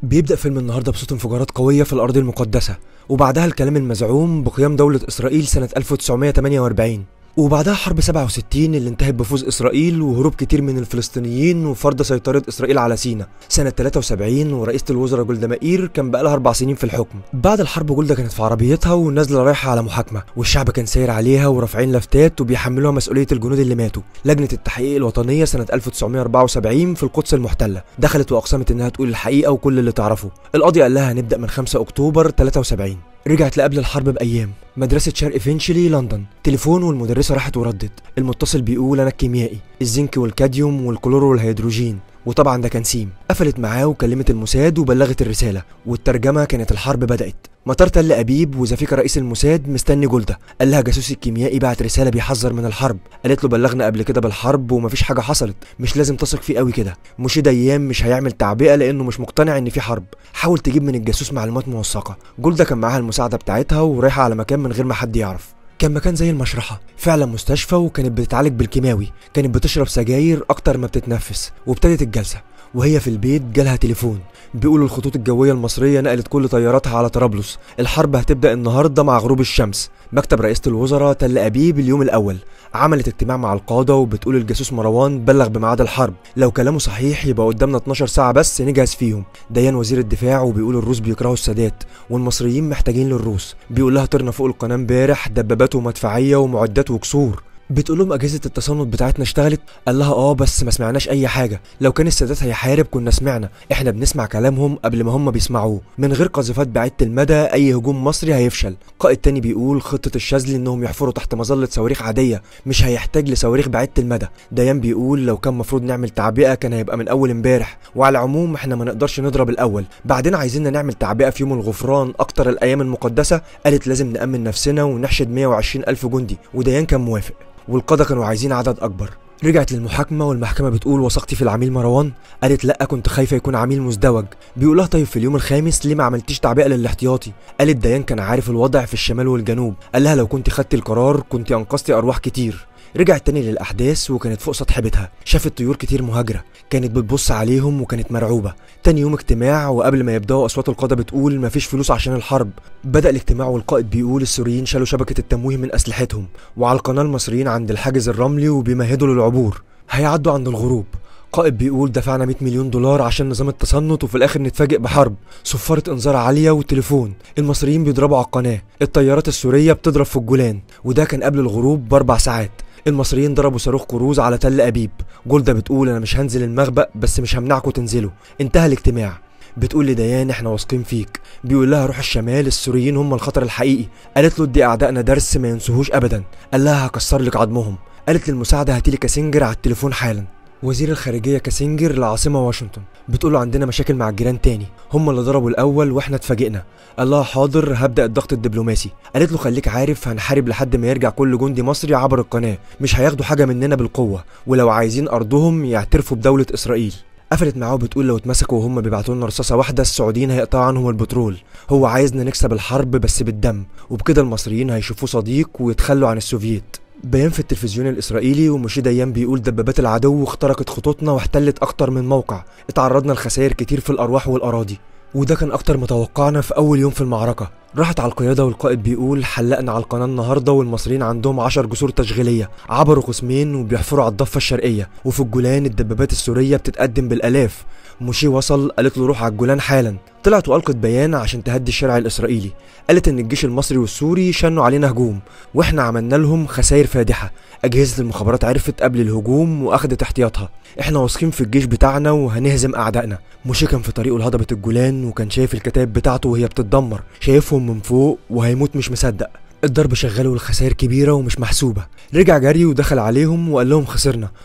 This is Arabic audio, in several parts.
بيبدأ فيلم النهارده بصوت انفجارات قوية في الأرض المقدسة، وبعدها الكلام المزعوم بقيام دولة إسرائيل سنة 1948، وبعدها حرب 67 اللي انتهت بفوز إسرائيل وهروب كتير من الفلسطينيين وفرض سيطرة إسرائيل على سيناء سنة 73. ورئيسة الوزراء جولدا مائير كان بقالها 4 سنين في الحكم. بعد الحرب جولدا كانت في عربيتها ونازلة رايحة على محاكمة، والشعب كان ساير عليها ورافعين لافتات وبيحملوها مسؤولية الجنود اللي ماتوا. لجنة التحقيق الوطنية سنة 1974 في القدس المحتلة دخلت وأقسمت إنها تقول الحقيقة وكل اللي تعرفه. القاضي قال لها هنبدأ من 5 أكتوبر 73. رجعت لقبل الحرب بأيام، مدرسة شرق فينشلي لندن، تليفون والمدرسة راحت وردت. المتصل بيقول أنا الكيميائي، الزنك والكاديوم والكلور والهيدروجين، وطبعا ده كان سيم. قفلت معاه وكلمت الموساد وبلغت الرسالة، والترجمة كانت الحرب بدأت. مطار تل أبيب وزفيكا رئيس الموساد مستني جولدا. قال لها جاسوس الكيميائي بعت رسالة بيحذر من الحرب. قالت له بلغنا قبل كده بالحرب ومفيش حاجة حصلت، مش لازم تثق فيه قوي كده. موشي ديان مش هيعمل تعبئة لأنه مش مقتنع إن في حرب. حاول تجيب من الجاسوس معلومات موثقة. جولدا كان معاها المساعدة بتاعتها ورايحة على مكان من غير ما حد يعرف. كان مكان زي المشرحة، فعلا مستشفى، وكانت بتتعالج بالكيماوي. كانت بتشرب سجاير أكتر ما بتتنفس. وابتدت الجلسة وهي في البيت جالها تليفون بيقولوا الخطوط الجوية المصرية نقلت كل طياراتها على طرابلس، الحرب هتبدأ النهاردة مع غروب الشمس. مكتب رئيسة الوزراء تل أبيب اليوم الأول عملت اجتماع مع القادة، وبتقول الجاسوس مروان بلغ بميعاد الحرب، لو كلامه صحيح يبقى قدامنا 12 ساعة بس نجهز فيهم. ديان وزير الدفاع وبيقول الروس بيكرهوا السادات والمصريين محتاجين للروس. بيقول لها طرنا فوق القناة امبارح دبابات ومدفعية ومعدات وكسور. بتقول لهم اجهزه التصنت بتاعتنا اشتغلت. قال لها بس ما سمعناش اي حاجه، لو كان السادات هيحارب كنا سمعنا، احنا بنسمع كلامهم قبل ما هم بيسمعوه. من غير قذيفات بعيده المدى اي هجوم مصري هيفشل. قائد تاني بيقول خطه الشاذلي انهم يحفروا تحت مظله صواريخ عاديه، مش هيحتاج لصواريخ بعيده المدى. ديان بيقول لو كان مفروض نعمل تعبئه كان هيبقى من اول امبارح، وعلى العموم احنا ما نقدرش نضرب الاول، بعدين عايزيننا نعمل تعبئه في يوم الغفران اكتر الايام المقدسه. قالت لازم نامن نفسنا ونحشد 120 الف جندي، وديان كان موافق، والقادة كانوا عايزين عدد أكبر. رجعت للمحاكمة والمحكمة بتقول وثقتي في العميل مروان؟ قالت لأ كنت خايفة يكون عميل مزدوج. بيقول لها طيب في اليوم الخامس ليه ما عملتيش تعبئة للاحتياطي؟ قالت ديان كان عارف الوضع في الشمال والجنوب. قال لها لو كنت خدتي القرار كنت أنقذتي أرواح كتير. رجعت تاني للأحداث وكانت فوق سطح بيتها، شافت طيور كتير مهاجرة، كانت بتبص عليهم وكانت مرعوبة. تاني يوم اجتماع، وقبل ما يبدأوا أصوات القادة بتقول مفيش فلوس عشان الحرب. بدأ الاجتماع والقائد بيقول السوريين شالوا شبكة التمويه من أسلحتهم، وعلى القناة المصريين عند الحاجز الرملي وبيمهدوا للعبور، هيعدوا عند الغروب. قائد بيقول دفعنا 100 مليون دولار عشان نظام التصنت وفي الاخر نتفاجئ بحرب. صفارة انذار عالية وتليفون، المصريين بيضربوا على القناة، الطيارات السورية بتضرب في الجولان، وده كان قبل الغروب ب4 ساعات. المصريين ضربوا صاروخ كروز على تل أبيب. جولدا بتقول انا مش هنزل المخبأ بس مش همنعكم تنزلوا. انتهى الاجتماع. بتقول لديان احنا واثقين فيك. بيقول لها روح الشمال، السوريين هم الخطر الحقيقي. قالت له ادي اعدائنا درس ما ينسوهوش ابدا. قال لها هكسر لك عظمهم. قالت للمساعده هاتيلي كاسنجر على التليفون حالا. وزير الخارجيه كاسنجر العاصمه واشنطن. بتقول له عندنا مشاكل مع الجيران تاني، هم اللي ضربوا الاول واحنا اتفاجئنا. قال لها حاضر هبدا الضغط الدبلوماسي. قالت له خليك عارف هنحارب لحد ما يرجع كل جندي مصري عبر القناه، مش هياخدوا حاجه مننا بالقوه، ولو عايزين ارضهم يعترفوا بدوله اسرائيل. قفلت معاه بتقول لو اتمسكوا وهم بيبعتوا لنا رصاصه واحده السعوديين هيقطعوا عنهم البترول. هو عايزنا نكسب الحرب بس بالدم، وبكده المصريين هيشوفوه صديق ويتخلوا عن السوفييت. بيان في التلفزيون الإسرائيلي وموشي ديان بيقول دبابات العدو اخترقت خطوطنا واحتلت أكتر من موقع، اتعرضنا لخسائر كتير في الأرواح والأراضي، وده كان أكتر ما توقعنا في أول يوم في المعركة. راحت على القيادة والقائد بيقول حلقنا على القناة النهاردة والمصريين عندهم 10 جسور تشغيلية، عبروا قسمين وبيحفروا على الضفة الشرقية، وفي الجولان الدبابات السورية بتتقدم بالآلاف. موشي وصل، قالت له روح على الجولان حالا. طلعت وألقت بيان عشان تهدي الشارع الإسرائيلي. قالت إن الجيش المصري والسوري شنوا علينا هجوم وإحنا عملنا لهم خسائر فادحة. أجهزة المخابرات عرفت قبل الهجوم وأخدت احتياطها. إحنا واثقين في الجيش بتاعنا وهنهزم أعدائنا. موشي كان في طريقه لهضبة الجولان وكان شايف الكتائب بتاعته وهي بتتدمر، شايفهم من فوق وهيموت مش مصدق. الضرب شغال والخسائر كبيرة ومش محسوبة. رجع جري ودخل عليهم وقال لهم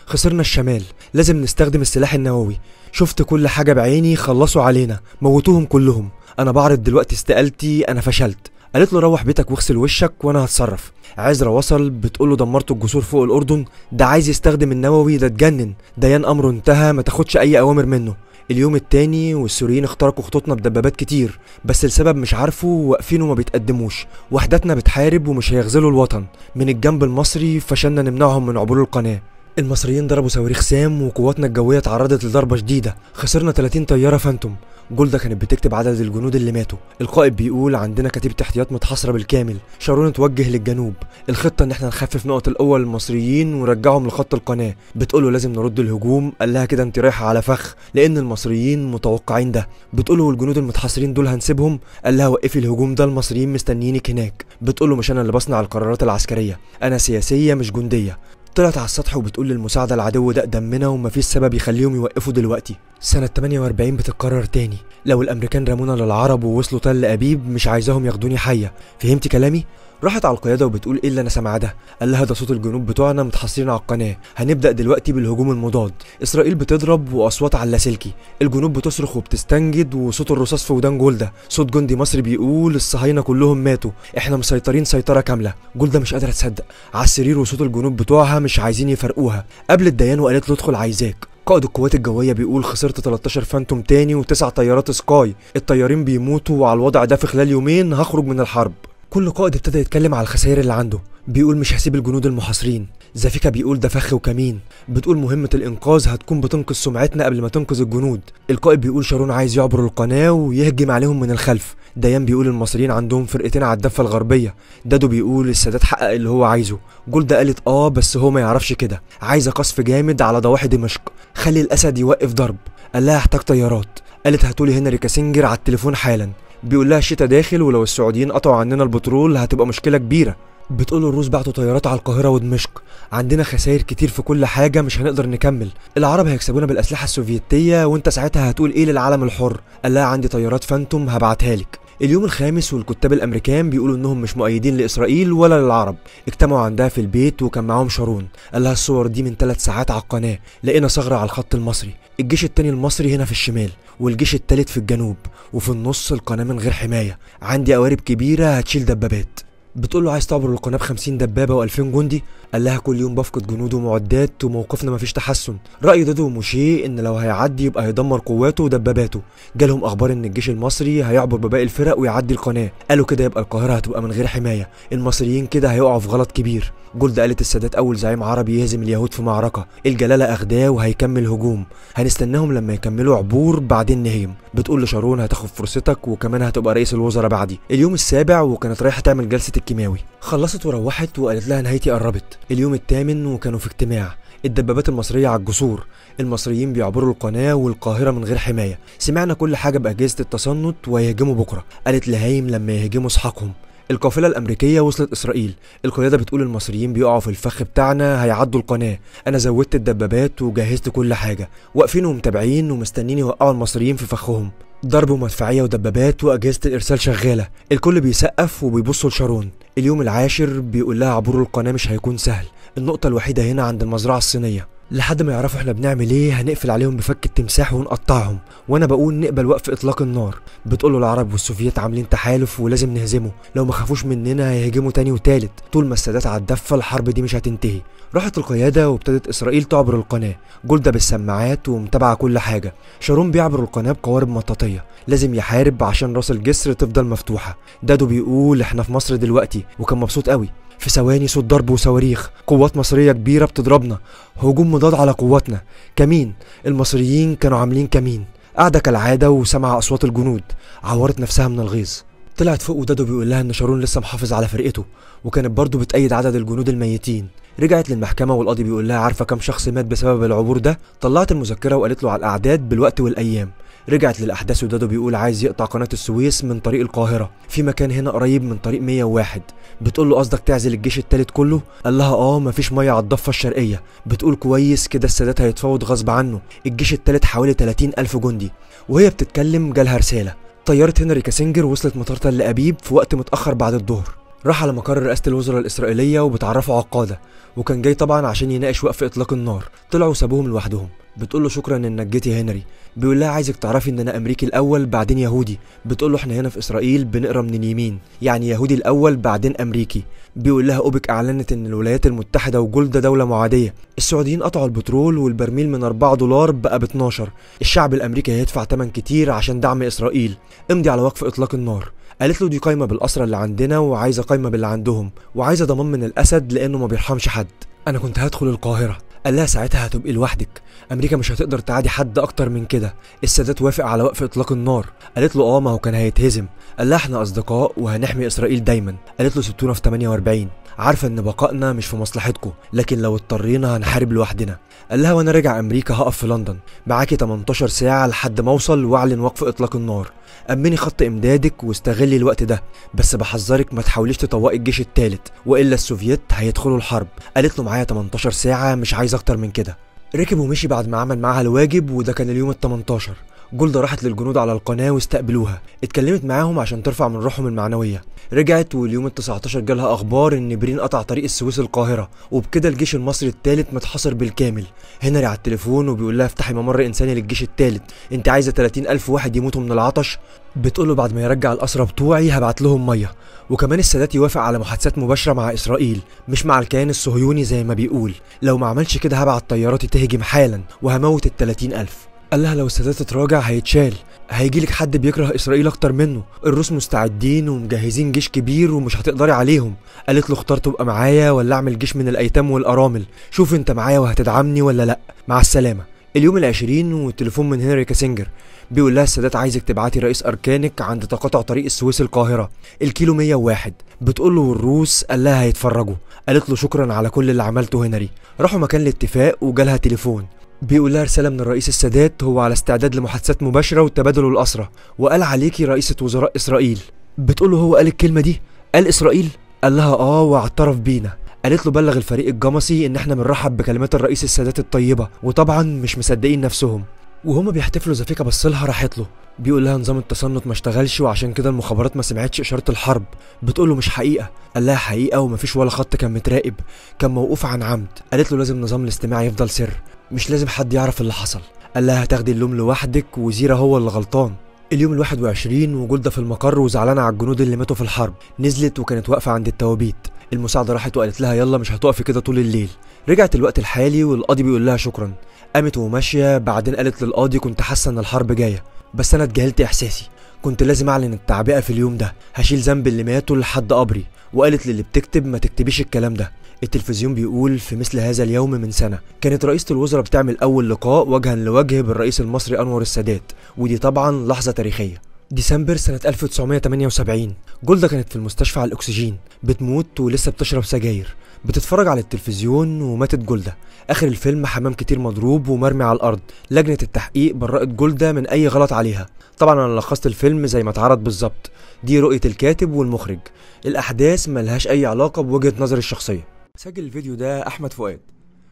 خسرنا الشمال، لازم نستخدم السلاح النووي. شفت كل حاجة بعيني، خلصوا علينا، موتوهم كلهم. أنا بعرض دلوقتي استقالتي، أنا فشلت. قالت له روح بيتك واغسل وشك وأنا هتصرف. عزرا وصل، بتقول له دمرتوا الجسور فوق الأردن، ده عايز يستخدم النووي، ده اتجنن. ديان أمره انتهى، ما تاخدش أي أوامر منه. اليوم التاني والسوريين اخترقوا خطوطنا بدبابات كتير، بس السبب مش عارفه، واقفين وما بيتقدموش. وحدتنا بتحارب ومش هيغزلوا الوطن. من الجنب المصري فشلنا نمنعهم من عبور القناة. المصريين ضربوا صواريخ سام وقواتنا الجويه تعرضت لضربه شديده، خسرنا 30 طياره فانتوم. جولدا كانت بتكتب عدد الجنود اللي ماتوا. القائد بيقول عندنا كتيبه احتياط متحاصره بالكامل. شارون اتوجه للجنوب، الخطه ان احنا نخفف نقط القوه للمصريين ونرجعهم لخط القناه. بتقوله لازم نرد الهجوم، قال لها كده انت رايحه على فخ لان المصريين متوقعين ده. بتقوله والجنود المتحاصرين دول هنسيبهم؟ قال لها وقفي الهجوم ده، المصريين مستنيينك هناك. بتقوله مش انا اللي بصنع القرارات العسكريه، انا سياسيه مش جنديه. طلعت على السطح وبتقول للمساعدة العدو ده دمنا ومفيش سبب يخليهم يوقفوا دلوقتي. سنة 48 بتتكرر تاني، لو الأمريكان رمونا للعرب ووصلوا تل أبيب مش عايزاهم ياخدوني حية. فهمتي كلامي؟ راحت على القيادة وبتقول ايه اللي انا سامعاه ده؟ قال لها ده صوت الجنوب بتوعنا متحصرين على القناة، هنبدأ دلوقتي بالهجوم المضاد. إسرائيل بتضرب وأصوات على اللاسلكي، الجنوب بتصرخ وبتستنجد وصوت الرصاص في ودان جولدا. صوت جندي مصري بيقول الصهاينة كلهم ماتوا، احنا مسيطرين سيطرة كاملة. جولدا مش قادرة تصدق، على السرير وصوت الجنوب بتوعها مش عايزين يفرقوها. قابلت ديان وقالت له ادخل عايزاك. قائد القوات الجوية بيقول خسرت 13 فانتوم تاني و9 طيارات سكاي، الطيارين بيموتوا وعلى الوضع ده في خلال يومين هخرج من الحرب. كل قائد ابتدى يتكلم على الخسائر اللي عنده، بيقول مش هسيب الجنود المحاصرين. زافيكا بيقول ده فخ وكمين، بتقول مهمة الإنقاذ هتكون بتنقذ سمعتنا قبل ما تنقذ الجنود. القائد بيقول شارون عايز يعبر القناة ويهجم عليهم من الخلف. ديان بيقول المصريين عندهم فرقتين على الضفة الغربية. دادو بيقول السادات حقق اللي هو عايزه. جولدا قالت بس هو ما يعرفش كده، عايزة قصف جامد على ضواحي دمشق، خلي الأسد يوقف ضرب. قال لها احتاج طيارات، قالت هاتولي هنري كاسنجر على التليفون حالا. بيقول لها الشتا داخل ولو السعوديين قطعوا عننا البترول هتبقى مشكلة كبيرة. بتقول الروس بعتوا طيارات على القاهرة ودمشق، عندنا خسائر كتير في كل حاجة مش هنقدر نكمل، العرب هيكسبونا بالأسلحة السوفيتية وانت ساعتها هتقول ايه للعالم الحر؟ قال لها عندي طيارات فانتوم هبعتها لك. اليوم الخامس والكتاب الامريكان بيقولوا انهم مش مؤيدين لاسرائيل ولا للعرب. اجتمعوا عندها في البيت وكان معاهم شارون. قال لها الصور دي من 3 ساعات على القناه، لقينا ثغره على الخط المصري، الجيش التاني المصري هنا في الشمال والجيش التالت في الجنوب، وفي النص القناه من غير حمايه، عندي قوارب كبيره هتشيل دبابات. بتقول له عايز تعبر القناه ب50 دبابه و2000 جندي؟ قال لها كل يوم بفقد جنود ومعدات وموقفنا مفيش تحسن. راي دادو وموشيه ان لو هيعدي يبقى هيدمر قواته ودباباته. جالهم اخبار ان الجيش المصري هيعبر بباقي الفرق ويعدي القناه، قالوا كده يبقى القاهره هتبقى من غير حمايه، المصريين كده هيقعوا في غلط كبير. جولدا قالت السادات اول زعيم عربي يهزم اليهود في معركه، الجلاله اخداه وهيكمل هجوم، هنستناهم لما يكملوا عبور بعدين نهيم. بتقول لشارون هتاخد فرصتك وكمان هتبقى رئيس الوزراء بعدي. اليوم السابع وكانت رايحه تعمل جلسه الكيماوي، خلصت وروحت وقالت لها نهايتي قربت. اليوم الثامن وكانوا في اجتماع، الدبابات المصرية على الجسور، المصريين بيعبروا القناة والقاهرة من غير حماية، سمعنا كل حاجة بأجهزة التصنت وهيهجموا بكرة. قالت لهايم لما يهجموا اسحقهم. القافلة الأمريكية وصلت إسرائيل، القيادة بتقول المصريين بيقعوا في الفخ بتاعنا هيعدوا القناة، أنا زودت الدبابات وجهزت كل حاجة، واقفين ومتابعين ومستنين يوقعوا المصريين في فخهم، ضرب ومدفعية ودبابات وأجهزة الإرسال شغالة، الكل بيسقف وبيبصوا لشارون. اليوم العاشر بيقول لها عبور القناة مش هيكون سهل، النقطة الوحيدة هنا عند المزرعة الصينية، لحد ما يعرفوا احنا بنعمل ايه هنقفل عليهم بفك التمساح ونقطعهم، وانا بقول نقبل وقف اطلاق النار. بتقوله العرب والسوفييت عاملين تحالف ولازم نهزمه، لو ما خافوش مننا هيهجموا تاني وتالت، طول ما السادات على الدفه الحرب دي مش هتنتهي. راحت القياده وابتدت اسرائيل تعبر القناه، جولدا بالسماعات ومتابعه كل حاجه. شارون بيعبر القناه بقوارب مطاطيه، لازم يحارب عشان راس الجسر تفضل مفتوحه. دادو بيقول احنا في مصر دلوقتي، وكان مبسوط قوي. في ثواني صوت ضرب وصواريخ، قوات مصرية كبيرة بتضربنا، هجوم مضاد على قواتنا، كمين، المصريين كانوا عاملين كمين، قاعدة كالعادة وسمع أصوات الجنود، عورت نفسها من الغيظ. طلعت فوق ودادو بيقول لها إن شارون لسه محافظ على فرقته، وكانت برضه بتأيد عدد الجنود الميتين. رجعت للمحكمة والقاضي بيقول لها عارفة كم شخص مات بسبب العبور ده؟ طلعت المذكرة وقالت له على الأعداد بالوقت والأيام. رجعت للأحداث ودادو بيقول عايز يقطع قناة السويس من طريق القاهرة، في مكان هنا قريب من طريق 101. بتقول له قصدك تعزل الجيش التالت كله؟ قال لها مفيش مية على الضفة الشرقية. بتقول كويس كده السادات هيتفاوض غصب عنه، الجيش التالت حوالي 30,000 جندي. وهي بتتكلم جالها رسالة، طيارة هنري كاسنجر وصلت مطار تل أبيب في وقت متأخر بعد الظهر، راح على مقر رئاسة الوزراء الإسرائيلية وبتعرفوا على القادة، وكان جاي طبعا عشان يناقش وقف إطلاق النار. طلعوا وسابوهم لوحدهم. بتقول له شكرا انك جيتي هنري. بيقول لها عايزك تعرفي ان انا امريكي الاول بعدين يهودي. بتقول له احنا هنا في اسرائيل بنقرا من اليمين، يعني يهودي الاول بعدين امريكي. بيقول لها اوبك اعلنت ان الولايات المتحده وجولدا دوله معاديه، السعوديين قطعوا البترول والبرميل من $4 بقى ب12، الشعب الامريكي هيدفع ثمن كتير عشان دعم اسرائيل، امضي على وقف اطلاق النار. قالت له دي قايمه بالاسرى اللي عندنا وعايزه قايمه باللي عندهم، وعايزه ضمان من الاسد لانه ما بيرحمش حد. انا كنت هدخل القاهره، قال لها ساعتها هتبقي لوحدك، امريكا مش هتقدر تعادي حد اكتر من كده. السادات وافق على وقف اطلاق النار. قالت له اه ما هو كان هيتهزم. قال لها احنا اصدقاء وهنحمي اسرائيل دايما. قالت له سبتونا في 48، عارفه ان بقائنا مش في مصلحتكم، لكن لو اضطرينا هنحارب لوحدنا. قال لها وانا راجع امريكا هقف في لندن، معاكي 18 ساعه لحد ما اوصل واعلن وقف اطلاق النار. امني خط امدادك واستغلي الوقت ده، بس بحذرك ما تحاوليش تطوقي الجيش الثالث والا السوفييت هيدخلوا الحرب. قالت له معايا 18 ساعه، مش عايز اكتر من كده. ركب ومشي بعد ما عمل معاها الواجب، وده كان اليوم ال18. جولدا راحت للجنود على القناه واستقبلوها، اتكلمت معاهم عشان ترفع من روحهم المعنويه. رجعت واليوم ال19 جالها اخبار ان برين قطع طريق السويس القاهره، وبكده الجيش المصري الثالث متحاصر بالكامل. هنري على التليفون وبيقول لها افتحي ممر انساني للجيش الثالث، انت عايزه 30,000 واحد يموتوا من العطش؟ بتقوله بعد ما يرجع الاسرى بتوعي هبعت لهم ميه. وكمان السادات يوافق على محادثات مباشره مع اسرائيل، مش مع الكيان الصهيوني زي ما بيقول. لو ما عملش كده هبعت طياراتي تهجم حالا وهموت ال30,000. قال لها لو السادات اتراجع هيتشال، هيجيلك حد بيكره اسرائيل اكتر منه. الروس مستعدين ومجهزين جيش كبير ومش هتقدري عليهم. قالت له اختار تبقى معايا ولا اعمل جيش من الايتام والارامل، شوف انت معايا وهتدعمني ولا لا. مع السلامه. اليوم ال20 والتليفون من هنري كاسنجر بيقول لها السادات عايزك تبعتي رئيس اركانك عند تقاطع طريق السويس القاهره الكيلو 101. بتقول له والروس؟ قال لها هيتفرجوا. قالت له شكرا على كل اللي عملته هنري. راحوا مكان الاتفاق وجالها تليفون بيقول لها رساله من الرئيس السادات، هو على استعداد لمحادثات مباشره وتبادل الاسرى، وقال عليكي رئيسه وزراء اسرائيل. بتقول له هو قال الكلمه دي؟ قال اسرائيل؟ قال لها اه واعترف بينا. قالت له بلغ الفريق الجمصي ان احنا بنرحب بكلمات الرئيس السادات الطيبه، وطبعا مش مصدقين نفسهم. وهما بيحتفلوا زفيكا بصلها راحت له، بيقول لها نظام التصنت ما اشتغلش وعشان كده المخابرات ما سمعتش اشاره الحرب. بتقول له مش حقيقه. قال لها حقيقه ومفيش ولا خط كان متراقب، كان موقوف عن عمد. قالت له لازم نظام الاستماع يفضل سر، مش لازم حد يعرف اللي حصل. قال لها هتاخدي اللوم لوحدك وزيرا هو اللي غلطان. اليوم ال21 وجولدا في المقر وزعلانه على الجنود اللي ماتوا في الحرب، نزلت وكانت واقفه عند التوابيت. المساعده راحت وقالت لها يلا مش هتقفي كده طول الليل. رجعت الوقت الحالي والقاضي بيقول لها شكرا. قامت وماشيه، بعدين قالت للقاضي كنت حاسه ان الحرب جايه، بس انا اتجاهلت احساسي، كنت لازم اعلن التعبئه في اليوم ده، هشيل ذنب اللي ماتوا لحد قبري. وقالت للي بتكتب ما تكتبيش الكلام ده. التلفزيون بيقول في مثل هذا اليوم من سنه كانت رئيسة الوزراء بتعمل اول لقاء وجها لوجه بالرئيس المصري انور السادات، ودي طبعا لحظه تاريخيه. ديسمبر سنة 1978 جولدا كانت في المستشفى على الأكسجين، بتموت ولسه بتشرب سجاير. بتتفرج على التلفزيون وماتت جولدا. آخر الفيلم حمام كتير مضروب ومرمي على الأرض. لجنة التحقيق برأت جولدا من أي غلط عليها. طبعا أنا لخصت الفيلم زي ما اتعرض بالظبط، دي رؤية الكاتب والمخرج، الأحداث ملهاش أي علاقة بوجهة نظر الشخصية. سجل الفيديو ده أحمد فؤاد،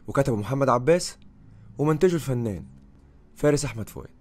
وكتبه محمد عباس، ومنتجه الفنان فارس أحمد فؤاد.